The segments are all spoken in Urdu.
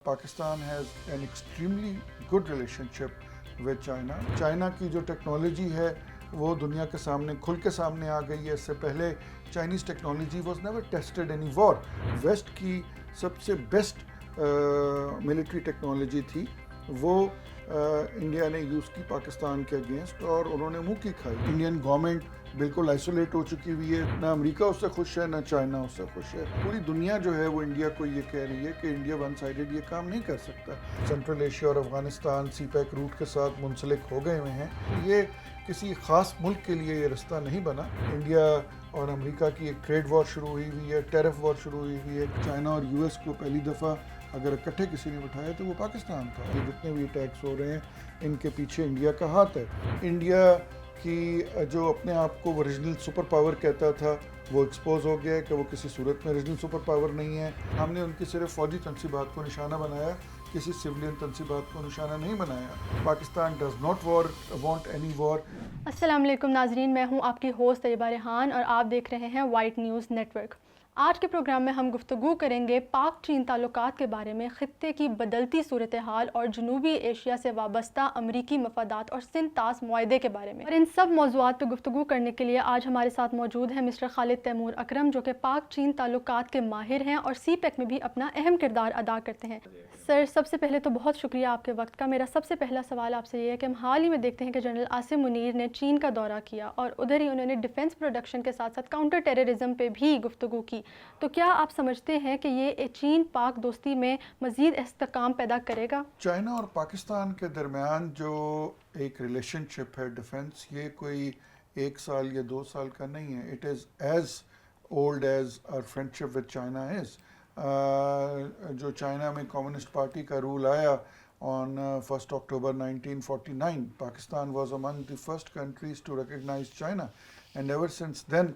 Pakistan has an extremely good relationship with China. China کی جو ٹیکنالوجی ہے وہ دنیا کے سامنے کھل کے سامنے آ گئی ہے. اس سے پہلے Chinese technology was never tested any war. West کی سب سے بیسٹ ملٹری ٹیکنالوجی تھی وہ انڈیا نے یوز کی پاکستان کے اگینسٹ اور انہوں نے منہ کی کھائی. انڈین گورنمنٹ بالکل آئسولیٹ ہو چکی ہوئی ہے. نہ امریکہ اس سے خوش ہے نہ چائنا اس سے خوش ہے. پوری دنیا جو ہے وہ انڈیا کو یہ کہہ رہی ہے کہ انڈیا ون سائیڈڈ یہ کام نہیں کر سکتا. سینٹرل ایشیا اور افغانستان سی پیک روٹ کے ساتھ منسلک ہو گئے ہوئے ہیں. یہ کسی خاص ملک کے لیے یہ رستہ نہیں بنا. انڈیا اور امریکہ کی ایک ٹریڈ وار شروع ہوئی ہے, ٹیرف وار شروع ہوئی ہے. چائنا اور یو ایس کو پہلی دفعہ اگر اکٹھے کسی نے بٹھایا تو وہ پاکستان تھا. یہ جتنے بھی اٹیکس ہو رہے ہیں ان کے پیچھے انڈیا کا ہاتھ ہے. انڈیا کی جو اپنے آپ کو اوریجنل سپر پاور کہتا تھا وہ ایکسپوز ہو گیا ہے کہ وہ کسی صورت میں اوریجنل سپر پاور نہیں ہے. ہم نے ان کی صرف فوجی تنصیبات کو نشانہ بنایا, کسی سویلین تنصیبات کو نشانہ نہیں بنایا. Pakistan does not want any war. السلام علیکم ناظرین, میں ہوں آپ کی ہوسٹ طیبہ ریحان اور آپ دیکھ رہے ہیں وائٹ نیوز نیٹ ورک. آج کے پروگرام میں ہم گفتگو کریں گے پاک چین تعلقات کے بارے میں, خطے کی بدلتی صورتحال اور جنوبی ایشیا سے وابستہ امریکی مفادات اور سندھ طاس معاہدے کے بارے میں. اور ان سب موضوعات پہ گفتگو کرنے کے لیے آج ہمارے ساتھ موجود ہیں مسٹر خالد تیمور اکرم, جو کہ پاک چین تعلقات کے ماہر ہیں اور سی پیک میں بھی اپنا اہم کردار ادا کرتے ہیں. سر, سب سے پہلے تو بہت شکریہ آپ کے وقت کا. میرا سب سے پہلا سوال آپ سے یہ ہے کہ ہم حال ہی میں دیکھتے ہیں کہ جنرل عاصم منیر نے چین کا دورہ کیا اور ادھر ہی انہوں نے ڈیفنس پروڈکشن کے ساتھ ساتھ کاؤنٹر ٹیررزم پہ بھی گفتگو کی. تو کیا آپ سمجھتے ہیں کہ یہ چین پاک دوستی میں مزید استحکام پیدا کرے گا؟ چائنا اور پاکستان کے درمیان جو ایک ریلیشن شپ ہے ڈیفنس, یہ کوئی 1 سال یا 2 سال کا نہیں ہے. It is as old as our friendship with China is. جو چائنا میں کمیونسٹ پارٹی کا رول آیا on 1st October 1949, Pakistan was among the first countries to recognize China, and ever since then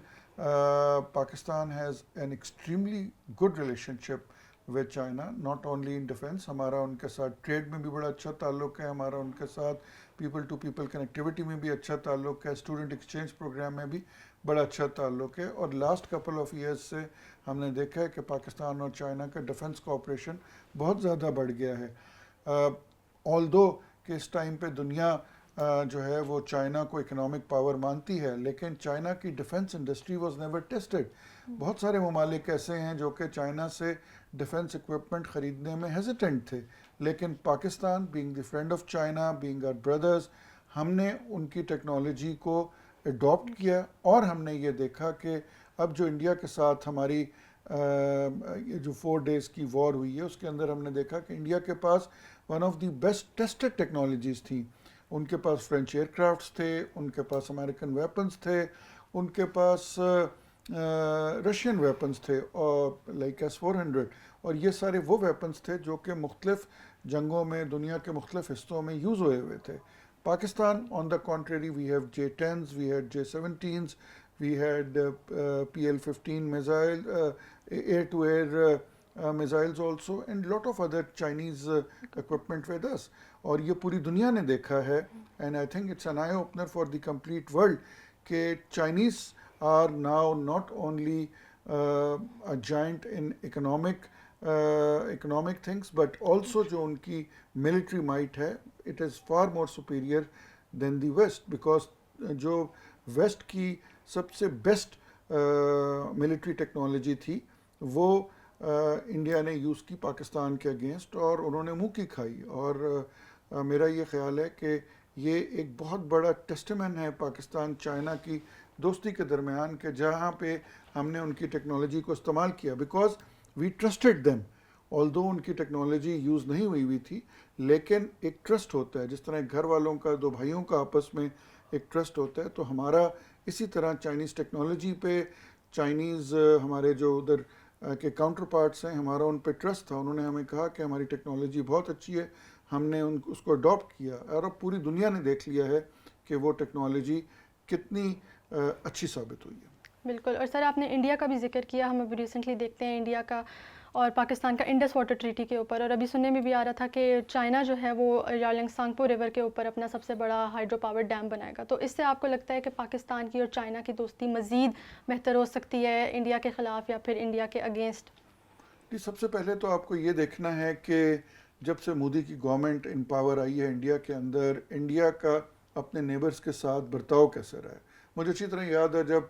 Pakistan has an extremely good relationship with China, not only in defense. ہمارا ان کے ساتھ ٹریڈ میں بھی بڑا اچھا تعلق ہے, ہمارا ان کے ساتھ پیپل ٹو پیپل کنیکٹیوٹی میں بھی اچھا تعلق ہے, اسٹوڈنٹ ایکسچینج پروگرام میں بھی بڑا اچھا تعلق ہے. اور لاسٹ کپل آف ایئرس سے ہم نے دیکھا ہے کہ پاکستان اور چائنا کا ڈیفنس کوآپریشن بہت زیادہ بڑھ گیا ہے. آلدو کہ اس ٹائم پہ دنیا جو ہے وہ چائنا کو اکنامک پاور مانتی ہے, لیکن چائنا کی defence industry was never tested. بہت سارے ممالک ایسے ہیں جو کہ چائنا سے ڈیفنس اکوپمنٹ خریدنے میں ہیزیٹنٹ تھے, لیکن Pakistan being the friend of China, being our brothers, ہم نے ان کی ٹیکنالوجی کو اڈاپٹ کیا. اور ہم نے یہ دیکھا کہ اب جو انڈیا کے ساتھ ہماری یہ جو 4 days کی وار ہوئی ہے اس کے اندر ہم نے دیکھا کہ انڈیا کے پاس one of the best tested technologies تھیں. ان کے پاس فرینچ ایئر کرافٹس تھے, ان کے پاس امریکن ویپنز تھے, ان کے پاس رشین ویپنز تھے لائک S-400, اور یہ سارے وہ ویپنز تھے جو کہ مختلف جنگوں میں دنیا کے مختلف حصوں میں یوز ہوئے ہوئے تھے. Pakistan on the contrary, we have J-10s, we had J-17s, we had PL-15 missile, air-to-air missiles also, and lot of other Chinese equipment with us. اور یہ پوری دنیا نے دیکھا ہے, and I think it's an eye-opener for the complete world کہ Chinese are now not only a giant in economic things, but also جو ان کی military might ہے, it is far more superior than the West, because جو ویسٹ کی سب سے بیسٹ ملٹری ٹیکنالوجی تھی وہ انڈیا نے یوز کی پاکستان کے اگینسٹ اور انہوں نے منہ کی کھائی. اور میرا یہ خیال ہے کہ یہ ایک بہت بڑا ٹیسٹمن ہے پاکستان چائنا کی دوستی کے درمیان کہ جہاں پہ ہم نے ان کی ٹیکنالوجی کو استعمال کیا, because we trusted them. Although ان کی ٹیکنالوجی یوز نہیں ہوئی تھی, لیکن ایک ٹرسٹ ہوتا ہے, جس طرح ایک گھر والوں کا, 2 بھائیوں کا آپس میں ایک ٹرسٹ ہوتا ہے. تو ہمارا اسی طرح چائنیز ٹیکنالوجی پہ, چائنیز ہمارے جو ادھر کے کاؤنٹر پارٹس ہیں, ہمارا ان پہ ٹرسٹ تھا. انہوں نے ہمیں کہا کہ ہماری ٹیکنالوجی بہت اچھی ہے, ہم نے اس کو اڈاپٹ کیا, اور اب پوری دنیا نے دیکھ لیا ہے کہ وہ ٹیکنالوجی کتنی اچھی ثابت ہوئی ہے. بالکل. اور سر, آپ نے انڈیا کا بھی ذکر کیا. ہم ابھی ریسنٹلی دیکھتے ہیں انڈیا کا اور پاکستان کا انڈس واٹر ٹریٹی کے اوپر, اور ابھی سننے میں بھی آ رہا تھا کہ چائنا جو ہے وہ یارلنگ سانگپو ریور کے اوپر اپنا سب سے بڑا ہائیڈرو پاور ڈیم بنائے گا. تو اس سے آپ کو لگتا ہے کہ پاکستان کی اور چائنا کی دوستی مزید بہتر ہو سکتی ہے انڈیا کے خلاف یا پھر انڈیا کے اگینسٹ؟ جی سب سے پہلے تو آپ کو یہ دیکھنا ہے کہ جب سے مودی کی گورنمنٹ ان پاور آئی ہے انڈیا کے اندر، انڈیا کا اپنے نیبرز کے ساتھ برتاؤ کیسے رہا ہے. مجھے اچھی طرح یاد ہے جب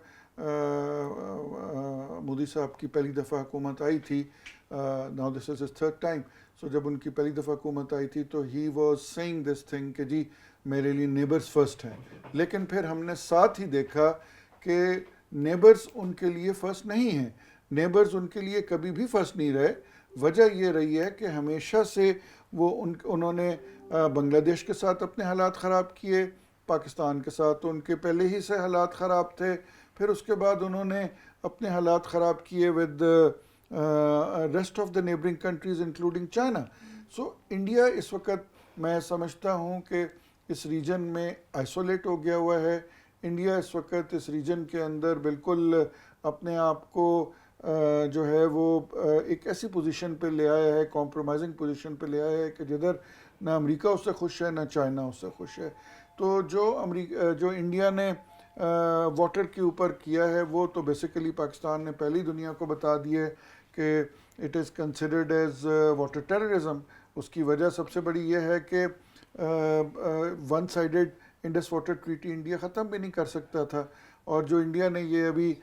مودی صاحب کی پہلی دفعہ حکومت آئی تھی، now this is his third time. So جب ان کی پہلی دفعہ حکومت آئی تھی تو he was seeing this thing کہ جی میرے لیے نیبرز فرسٹ ہیں. لیکن پھر ہم نے ساتھ ہی دیکھا کہ نیبرز ان کے لیے فرسٹ نہیں ہیں، نیبرز ان کے لیے کبھی بھی فرسٹ نہیں رہے. وجہ یہ رہی ہے کہ ہمیشہ سے وہ انہوں نے بنگلہ دیش کے ساتھ اپنے حالات خراب کیے، پاکستان کے ساتھ تو ان کے پہلے ہی سے حالات خراب تھے، پھر اس کے بعد انہوں نے اپنے حالات خراب کیے with rest of the neighboring countries including China. So India اس وقت میں سمجھتا ہوں کہ اس ریجن میں آئسولیٹ ہو گیا ہوا ہے. انڈیا اس وقت اس ریجن کے اندر بالکل اپنے آپ کو جو ہے وہ ایک ایسی پوزیشن پہ لے آیا ہے، کمپرومائزنگ پوزیشن پہ لے آیا ہے کہ جدھر نہ امریکہ اس سے خوش ہے نہ چائنا اس سے خوش ہے. تو جو انڈیا نے واٹر کے اوپر کیا ہے وہ تو بیسیکلی پاکستان نے پہلی دنیا کو بتا دی ہے کہ it is considered as water terrorism. اس کی وجہ سب سے بڑی یہ ہے کہ one sided Indus water treaty India ختم بھی نہیں کر سکتا تھا، اور جو انڈیا نے یہ ابھی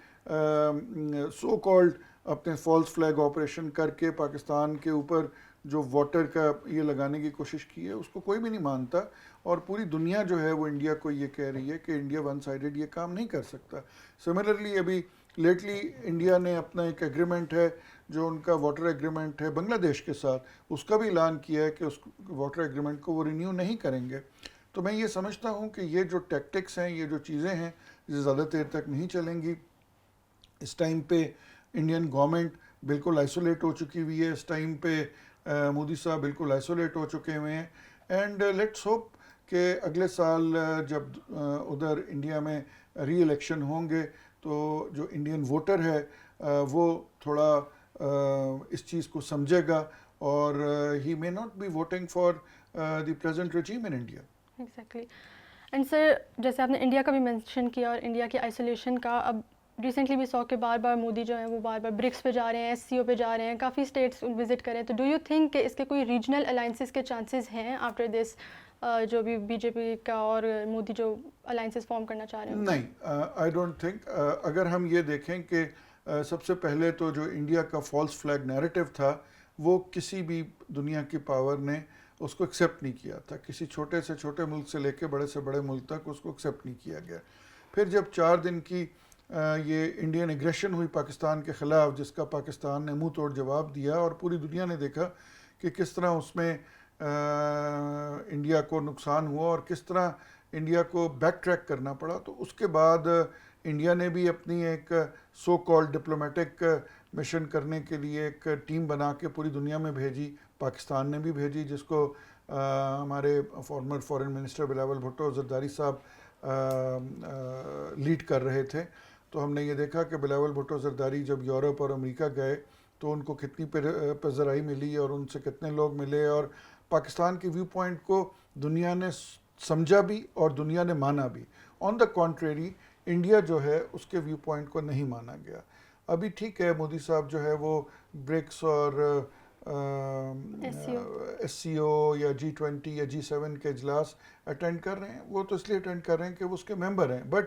سو کالڈ اپنے فالس فلیگ آپریشن کر کے پاکستان کے اوپر جو واٹر کا یہ لگانے کی کوشش کی ہے اس کو کوئی بھی نہیں مانتا، اور پوری دنیا جو ہے وہ انڈیا کو یہ کہہ رہی ہے کہ انڈیا ون سائیڈڈ یہ کام نہیں کر سکتا. سملرلی ابھی لیٹلی انڈیا نے اپنا ایک ایگریمنٹ ہے جو ان کا واٹر ایگریمنٹ ہے بنگلہ دیش کے ساتھ، اس کا بھی اعلان کیا ہے کہ اس واٹر ایگریمنٹ کو وہ رینیو نہیں کریں گے. تو میں یہ سمجھتا ہوں کہ یہ جو ٹیکٹکس ہیں، یہ جو چیزیں ہیں، یہ زیادہ دیر تک نہیں چلیں گی. اس ٹائم پہ انڈین گورنمنٹ بالکل آئسولیٹ ہو چکی ہوئی ہے، اس ٹائم پہ مودی صاحب بالکل آئسولیٹ ہو چکے ہوئے ہیں. اینڈ لیٹس ہوپ کہ اگلے سال جب ادھر انڈیا میں ری الیکشن ہوں گے تو جو انڈین ووٹر ہے وہ تھوڑا اس چیز کو سمجھے گا، اور he may not be voting for the present regime in India. Exactly. And sir جیسے آپ نے انڈیا کا بھی مینشن کیا اور انڈیا کی آئسولیشن کا، اب ریسنٹلی بھی سو کہ بار بار مودی جو ہیں وہ بار بار برکس پہ جا رہے ہیں، SCO پہ جا رہے ہیں، کافی اسٹیٹس وزٹ کریں، تو ڈو یو تھنک کہ اس کے کوئی ریجنل الائنسز کے چانسز ہیں آفٹر دس، جو بھی BJP کا اور مودی جو الائنسز فارم کرنا چاہ رہے ہیں؟ نہیں، آئی ڈونٹ تھنک. اگر ہم یہ دیکھیں کہ سب سے پہلے تو جو انڈیا کا فالس فلیگ نیریٹو تھا وہ کسی بھی دنیا کی پاور نے اس کو ایکسیپٹ نہیں کیا تھا، کسی چھوٹے سے چھوٹے ملک سے لے کے بڑے سے بڑے ملک تک اس کو ایکسیپٹ نہیں کیا گیا. پھر جب 4 دن کی یہ انڈین ایگریشن ہوئی پاکستان کے خلاف، جس کا پاکستان نے منہ توڑ جواب دیا، اور پوری دنیا نے دیکھا کہ کس طرح اس میں انڈیا کو نقصان ہوا اور کس طرح انڈیا کو بیک ٹریک کرنا پڑا، تو اس کے بعد انڈیا نے بھی اپنی ایک سو کالڈ ڈپلومیٹک مشن کرنے کے لیے ایک ٹیم بنا کے پوری دنیا میں بھیجی. پاکستان نے بھی بھیجی، جس کو ہمارے former foreign minister Bilawal Bhutto Zardari صاحب لیڈ کر رہے تھے. تو ہم نے یہ دیکھا کہ بلاول بھٹو زرداری جب یورپ اور امریکہ گئے تو ان کو کتنی پذیرائی ملی اور ان سے کتنے لوگ ملے، اور پاکستان کے ویو پوائنٹ کو دنیا نے سمجھا بھی اور دنیا نے مانا بھی. آن دا کانٹریری انڈیا جو ہے اس کے ویو پوائنٹ کو نہیں مانا گیا. ابھی ٹھیک ہے مودی صاحب جو ہے وہ برکس اور SCO یا G20 یا G7 کے اجلاس اٹینڈ کر رہے ہیں. وہ تو اس لیے اٹینڈ کر رہے ہیں کہ وہ اس کے ممبر ہیں، بٹ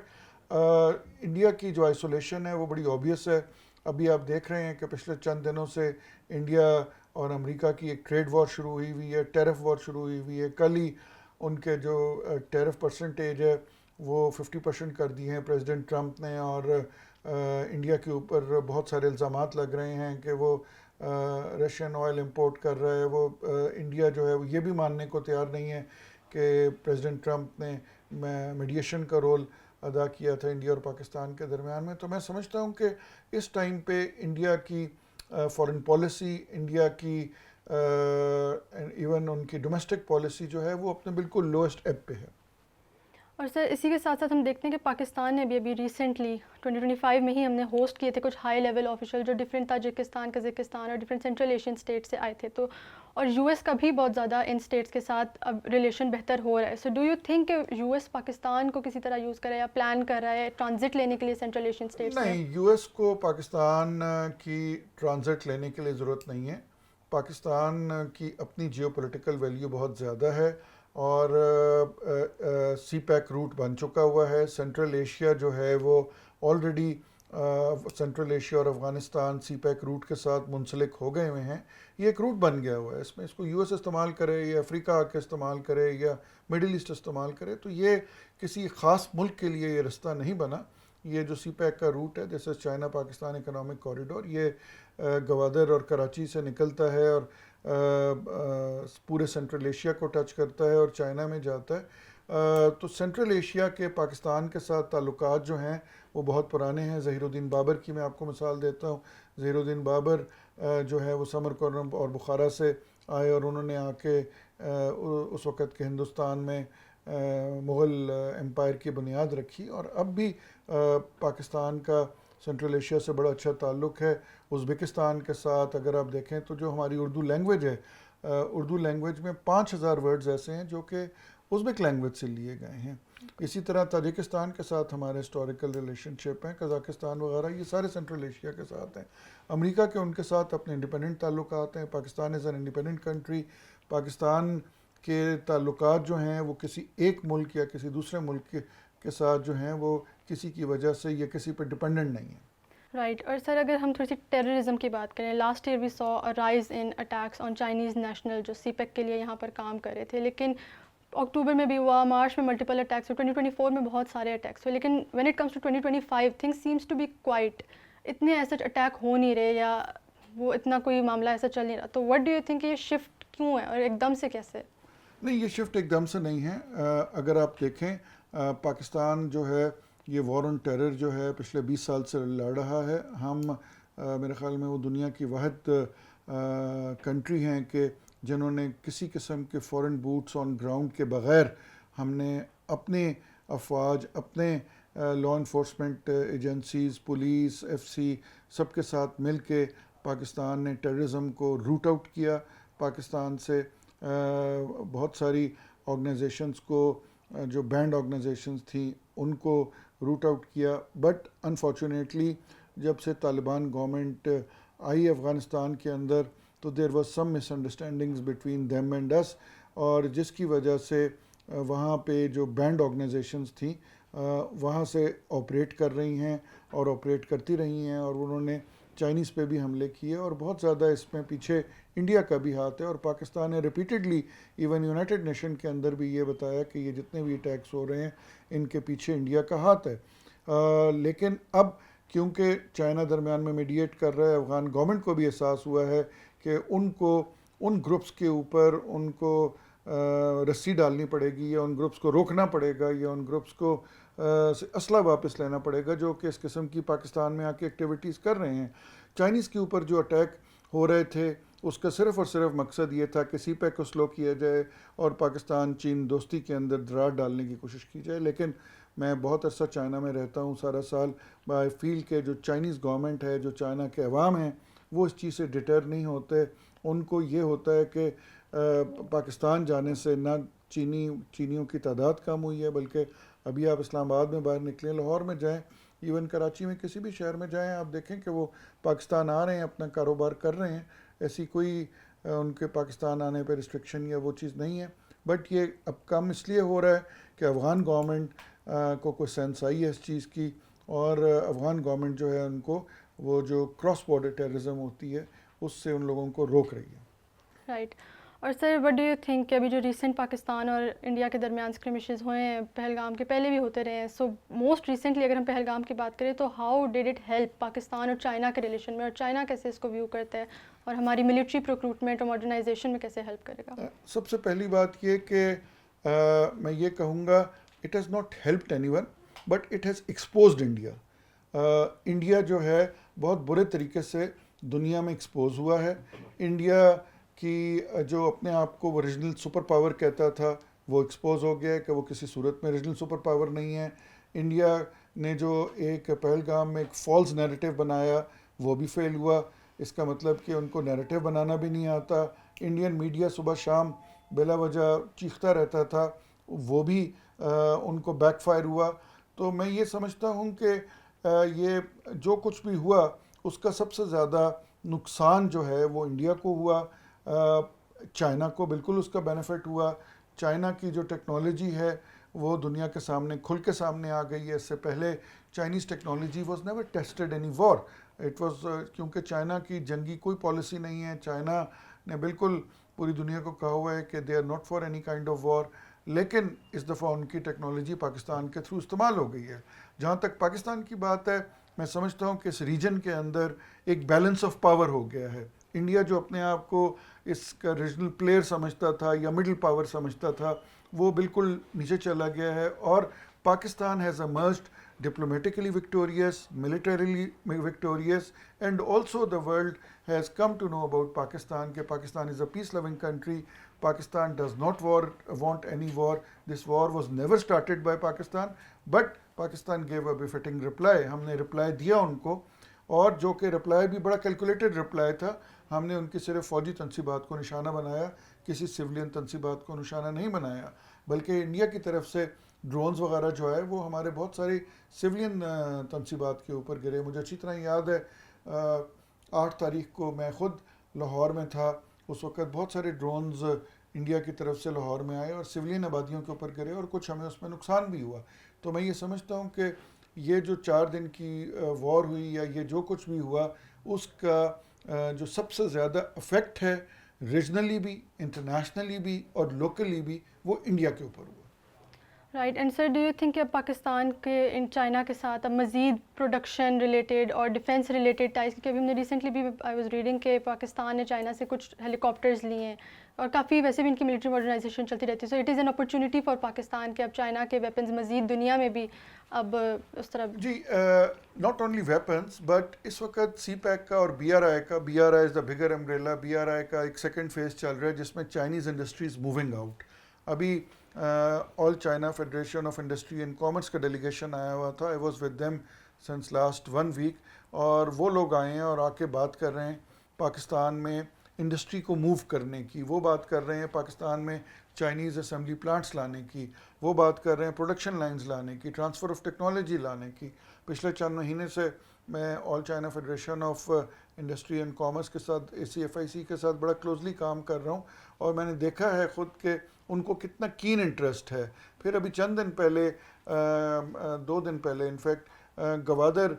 انڈیا کی جو آئسولیشن ہے وہ بڑی اوبیس ہے. ابھی آپ دیکھ رہے ہیں کہ پچھلے چند دنوں سے انڈیا اور امریکہ کی ایک ٹریڈ وار شروع ہوئی ہوئی ہے، ٹیرف وار شروع ہوئی ہوئی ہے. کل ہی ان کے جو ٹیرف پرسنٹیج ہے وہ 50% کر دی ہیں پریزیڈنٹ ٹرمپ نے، اور انڈیا کے اوپر بہت سارے الزامات لگ رہے ہیں کہ وہ رشین آئل امپورٹ کر رہا ہے. وہ انڈیا جو ہے وہ یہ بھی ماننے کو تیار نہیں ہے کہ پریزیڈنٹ ٹرمپ نے میڈیشن کا رول ادا کیا تھا انڈیا اور پاکستان کے درمیان میں. تو میں سمجھتا ہوں کہ اس ٹائم پہ انڈیا کی فارن پالیسی، انڈیا کی ایون ان کی ڈومیسٹک پالیسی جو ہے وہ اپنے بالکل لوئسٹ ایب پہ ہے. اور سر اسی کے ساتھ ساتھ ہم دیکھتے ہیں کہ پاکستان نے بھی ابھی ریسنٹلی 2025 میں ہی ہم نے ہوسٹ کیے تھے کچھ ہائی لیول آفیشل جو ڈفرینٹ تاجکستان، قزاقستان اور ڈفرینٹ سینٹرل ایشین اسٹیٹ سے آئے تھے. تو اور یو ایس کا بھی بہت زیادہ ان اسٹیٹس کے ساتھ اب ریلیشن بہتر ہو رہا ہے. سو ڈو یو تھنک کہ یو ایس پاکستان کو کسی طرح یوز کر رہا ہے یا پلان کر رہا ہے ٹرانزٹ لینے کے لیے سینٹرل ایشین اسٹیٹس میں؟ نہیں، یو ایس کو پاکستان کی ٹرانزٹ لینے کے لیے ضرورت نہیں ہے. پاکستان کی اپنی جیو پولیٹیکل ویلیو بہت زیادہ ہے اور سی پیک روٹ بن چکا ہوا ہے. سینٹرل ایشیا جو ہے وہ آلریڈی سینٹرل ایشیا اور افغانستان سی پیک روٹ کے ساتھ منسلک ہو گئے ہوئے ہیں. یہ ایک روٹ بن گیا ہوا ہے. اس میں اس کو یو ایس استعمال کرے یا افریقہ آ کے استعمال کرے یا مڈل ایسٹ استعمال کرے تو یہ کسی خاص ملک کے لیے یہ رستہ نہیں بنا. یہ جو سی پیک کا روٹ ہے جیسے چائنا پاکستان اکنامک کوریڈور، یہ گوادر اور کراچی سے نکلتا ہے اور پورے سینٹرل ایشیا کو ٹچ کرتا ہے اور چائنا میں جاتا ہے. تو سینٹرل ایشیا کے پاکستان کے ساتھ تعلقات جو ہیں وہ بہت پرانے ہیں. ظہیر الدین بابر کی میں آپ کو مثال دیتا ہوں. ظہیر الدین بابر جو ہے وہ سمرقند اور بخارا سے آئے اور انہوں نے آ کے اس وقت کے ہندوستان میں مغل امپائر کی بنیاد رکھی. اور اب بھی پاکستان کا سینٹرل ایشیا سے بڑا اچھا تعلق ہے. ازبکستان کے ساتھ اگر آپ دیکھیں تو جو ہماری اردو لینگویج ہے، اردو لینگویج میں 5000 ورڈز ایسے ہیں جو کہ ازبک لینگویج سے لیے گئے ہیں. اسی طرح تاجکستان کے ساتھ ہمارے ہسٹوریکل ریلیشن شپ ہیں، قزاقستان وغیرہ یہ سارے سینٹرل ایشیا کے ساتھ ہیں. امریکہ کے ان کے ساتھ اپنے انڈیپینڈنٹ تعلقات ہیں. Pakistan is an independent country. Pakistan کے تعلقات جو ہیں وہ کسی ایک ملک یا کسی دوسرے ملک کے ساتھ جو ہیں وہ کسی کی وجہ سے یا کسی پر ڈپینڈنٹ نہیں ہیں. رائٹ. اور سر اگر ہم تھوڑی سی ٹیررزم کی بات کریں، last year we saw rise in attacks on Chinese national جو سی پیک کے لیے یہاں پر کام کر رہے تھے، لیکن اکتوبر میں بھی ہوا، مارچ میں ملٹیپل اٹیکس ہوئے، 2024 میں بہت سارے اٹیکس ہوئے. لیکن when it comes to 2025 things seems to be quite, اتنے ایسے اٹیک ہو نہیں رہے یا وہ اتنا کوئی معاملہ ایسا چل نہیں رہا. تو وٹ ڈو یو تھنک یہ شفٹ کیوں ہے اور ایک دم سے کیسے؟ نہیں، یہ شفٹ ایک دم سے نہیں ہے. اگر آپ دیکھیں پاکستان جو ہے یہ وار آن ٹیرر جو ہے پچھلے 20 سال سے لڑ رہا ہے. ہم میرے خیال میں وہ دنیا کی واحد کنٹری ہیں کہ جنہوں نے کسی قسم کے فورن بوٹس آن گراؤنڈ کے بغیر ہم نے اپنے افواج، اپنے law enforcement agencies, police, F C سب کے ساتھ مل کے پاکستان نے ٹیررزم کو روٹ آؤٹ کیا. پاکستان سے بہت ساری آرگنائزیشنز کو جو بینڈ آرگنائزیشنز تھیں ان کو روٹ آؤٹ کیا. بٹ انفارچونیٹلی جب سے طالبان گورنمنٹ آئی افغانستان کے اندر تو there was some miss understandings between them and اس، اور جس کی وجہ سے وہاں پہ جو بینڈ آرگنائزیشنز تھیں وہاں سے آپریٹ کر رہی ہیں اور آپریٹ کرتی رہی ہیں، اور انہوں نے چائنیز پہ بھی حملے کیے. اور بہت زیادہ اس میں پیچھے انڈیا کا بھی ہاتھ ہے. اور پاکستان نے ریپیٹڈلی ایون یونائٹڈ نیشن کے اندر بھی یہ بتایا کہ یہ جتنے بھی اٹیکس ہو رہے ہیں ان کے پیچھے انڈیا کا ہاتھ ہے. لیکن اب کیونکہ چائنا درمیان میں میڈیٹ کر رہا ہے، افغان گورنمنٹ کو بھی احساس ہوا ہے کہ ان کو ان گروپس کے اوپر ان کو رسی ڈالنی پڑے گی یا ان گروپس کو روکنا پڑے گا یا ان گروپس کو اسلحہ واپس لینا پڑے گا جو کہ اس قسم کی پاکستان میں آ کے ایکٹیویٹیز کر رہے ہیں. چائنیز کے اوپر جو اٹیک ہو رہے تھے اس کا صرف اور صرف مقصد یہ تھا کہ سی پیک کو سلو کیا جائے اور پاکستان چین دوستی کے اندر دراڑ ڈالنے کی کوشش کی جائے. لیکن میں بہت عرصہ چائنا میں رہتا ہوں سارا سال، بائی فیل کہ جو چائنیز گورنمنٹ ہے، جو چائنا کے عوام ہیں وہ اس چیز سے ڈٹر نہیں ہوتے. ان کو یہ ہوتا ہے کہ پاکستان جانے سے نہ چینیوں کی تعداد کم ہوئی ہے، بلکہ ابھی آپ اسلام آباد میں باہر نکلیں، لاہور میں جائیں، ایون کراچی میں کسی بھی شہر میں جائیں، آپ دیکھیں کہ وہ پاکستان آ رہے ہیں، اپنا کاروبار کر رہے ہیں. ایسی کوئی ان کے پاکستان آنے پہ ریسٹرکشن یا وہ چیز نہیں ہے. بٹ یہ اب کم اس لیے ہو رہا ہے کہ افغان گورنمنٹ کو کوئی سینس آئی ہے اس چیز کی، اور افغان گورنمنٹ جو ہے ان کو وہ جو کراس بارڈر ٹیررزم ہوتی ہے اس سے ان لوگوں کو روک رہی ہے. رائٹ. اور سر وٹ ڈو یو تھنک کہ ابھی جو ریسنٹ پاکستان اور انڈیا کے درمیان اسکرمشز ہوئے ہیں پہلگام کے، پہلے بھی ہوتے رہے ہیں، سو موسٹ ریسنٹلی اگر ہم پہلگام کی بات کریں تو how did it help Pakistan اور چائنا کے ریلیشن میں، اور چائنا کیسے اس کو ویو کرتا ہے اور ہماری ملٹری پروکروٹمنٹ اور ماڈرنائزیشن میں کیسے ہیلپ کرے گا؟ سب سے پہلی بات یہ کہ میں یہ کہوں گا it has not helped any one but it has exposed India. India جو ہے بہت برے طریقے سے دنیا میں ایکسپوز ہوا ہے. انڈیا کی جو اپنے آپ کو اوریجنل سپر پاور کہتا تھا وہ ایکسپوز ہو گیا ہے کہ وہ کسی صورت میں ریجنل سپر پاور نہیں ہے. انڈیا نے جو ایک پہلگام میں ایک فالس نیریٹو بنایا وہ بھی فیل ہوا. اس کا مطلب کہ ان کو نیریٹو بنانا بھی نہیں آتا. انڈین میڈیا صبح شام بلا وجہ چیختا رہتا تھا, وہ بھی ان کو بیک فائر ہوا. تو میں یہ سمجھتا ہوں کہ یہ جو کچھ بھی ہوا اس کا سب سے زیادہ نقصان جو ہے وہ انڈیا کو ہوا. چائنا کو بالکل اس کا بینیفٹ ہوا. چائنا کی جو ٹیکنالوجی ہے وہ دنیا کے سامنے کھل کے سامنے آ گئی ہے. اس سے پہلے Chinese technology was never tested any war. It was کیونکہ چائنا کی جنگی کوئی پالیسی نہیں ہے. چائنا نے بالکل پوری دنیا کو کہا ہوا ہے کہ they are not for any kind of war. لیکن اس دفعہ ان کی ٹیکنالوجی پاکستان کے تھرو استعمال ہو گئی ہے. جہاں تک پاکستان کی بات ہے, میں سمجھتا ہوں کہ اس ریجن کے اندر ایک بیلنس آف پاور ہو گیا ہے. انڈیا جو اپنے آپ کو اس کا ریجنل پلیئر سمجھتا تھا یا مڈل پاور سمجھتا تھا, وہ بالکل نیچے چلا گیا ہے. اور Pakistan has emerged diplomatically victorious, militarily victorious, and also the world has come to know about Pakistan. That Pakistan is a peace-loving country. Pakistan does not want any war. This war was never started by Pakistan, but Pakistan gave a befitting reply. ہم نے reply دیا ان کو, اور جو کہ reply بھی بڑا calculated reply تھا. ہم نے ان کی صرف فوجی تنصیبات کو نشانہ بنایا, کسی سویلین تنصیبات کو نشانہ نہیں بنایا, بلکہ انڈیا کی طرف سے ڈرونز وغیرہ جو ہے وہ ہمارے بہت ساری سویلین تنصیبات کے اوپر گرے. مجھے اچھی طرح یاد ہے 8 تاریخ کو میں خود لاہور میں تھا. اس وقت بہت سارے ڈرونز انڈیا کی طرف سے لاہور میں آئے اور سویلین آبادیوں کے اوپر گرے, اور کچھ ہمیں اس میں نقصان بھی ہوا. تو میں یہ سمجھتا ہوں کہ یہ جو 4 دن کی وار ہوئی یا یہ جو کچھ بھی ہوا, اس کا جو سب سے زیادہ افیکٹ ہے ریجنلی بھی, انٹرنیشنلی بھی اور لوکلی بھی, وہ انڈیا کے اوپر ہوا. Right. And sir, do you think کہ پاکستان کے ان چائنا کے ساتھ اب مزید پروڈکشن ریلیٹڈ اور ڈیفینس ریلیٹڈ ٹائز, کیونکہ ابھی ہم نے ریسنٹلی بھی آئی واز ریڈنگ کہ پاکستان نے چائنا سے کچھ ہیلی کاپٹرز لیے ہیں, اور کافی ویسے بھی ان کی ملٹری ماڈرنائزیشن چلتی رہتی ہے. So it is an opportunity for Pakistan کہ اب چائنا کے ویپنز مزید دنیا میں بھی اب اس طرح. جی, ناٹ اونلی ویپنس, بٹ اس وقت سی پیک کا اور بی آر آئی کا, B R I is the bigger umbrella, B R I کا ایک سیکنڈ فیز چل رہا ہے جس میں چائنیز انڈسٹریز موونگ آؤٹ. ابھی All China Federation of Industry and Commerce کا ڈیلیگیشن آیا ہوا تھا. I was with them since last 1 week, اور وہ لوگ آئے ہیں اور آ کے بات کر رہے ہیں پاکستان میں انڈسٹری کو موو کرنے کی. وہ بات کر رہے ہیں پاکستان میں چائنیز اسمبلی پلانٹس لانے کی. وہ بات کر رہے ہیں پروڈکشن لائنز لانے کی, ٹرانسفر آف ٹیکنالوجی لانے کی. پچھلے چند مہینے سے میں All China Federation of Industry and Commerce کے ساتھ, ACFIC کے ساتھ بڑا کلوزلی کام کر رہا ہوں, اور میں نے دیکھا ہے خود کہ ان کو کتنا کین انٹرسٹ ہے. پھر ابھی چند دن پہلے, 2 دن پہلے انفیکٹ, گوادر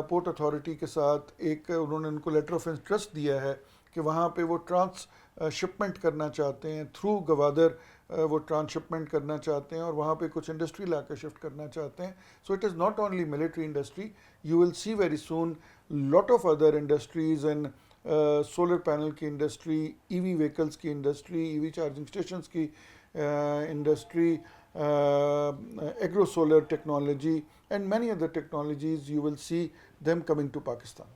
پورٹ اتھارٹی کے ساتھ ایک انہوں نے ان کو لیٹر آف انٹرسٹ دیا ہے کہ وہاں پہ وہ ٹرانس شپمنٹ کرنا چاہتے ہیں, تھرو گوادر وہ ٹرانس شپمنٹ کرنا چاہتے ہیں, اور وہاں پہ کچھ انڈسٹری لا کے شفٹ کرنا چاہتے ہیں. So it is not only military industry, you will C very soon lot of other industries in solar panel کی انڈسٹری, ای وی ویکلس کی انڈسٹری, ای وی چارجنگ اسٹیشنس کی industry, agro solar technology, and many other technologies you will see them coming to Pakistan.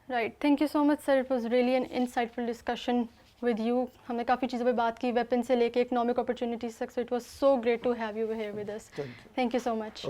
Right. Thank you so much, sir. It was really an insightful discussion with you. ہم نے کافی چیزوں پہ بات کی, ویپن سے لے کے اکنامک اپرچونیٹیز تک. So it was so great to have you here with us. Thank you. Thank you so much.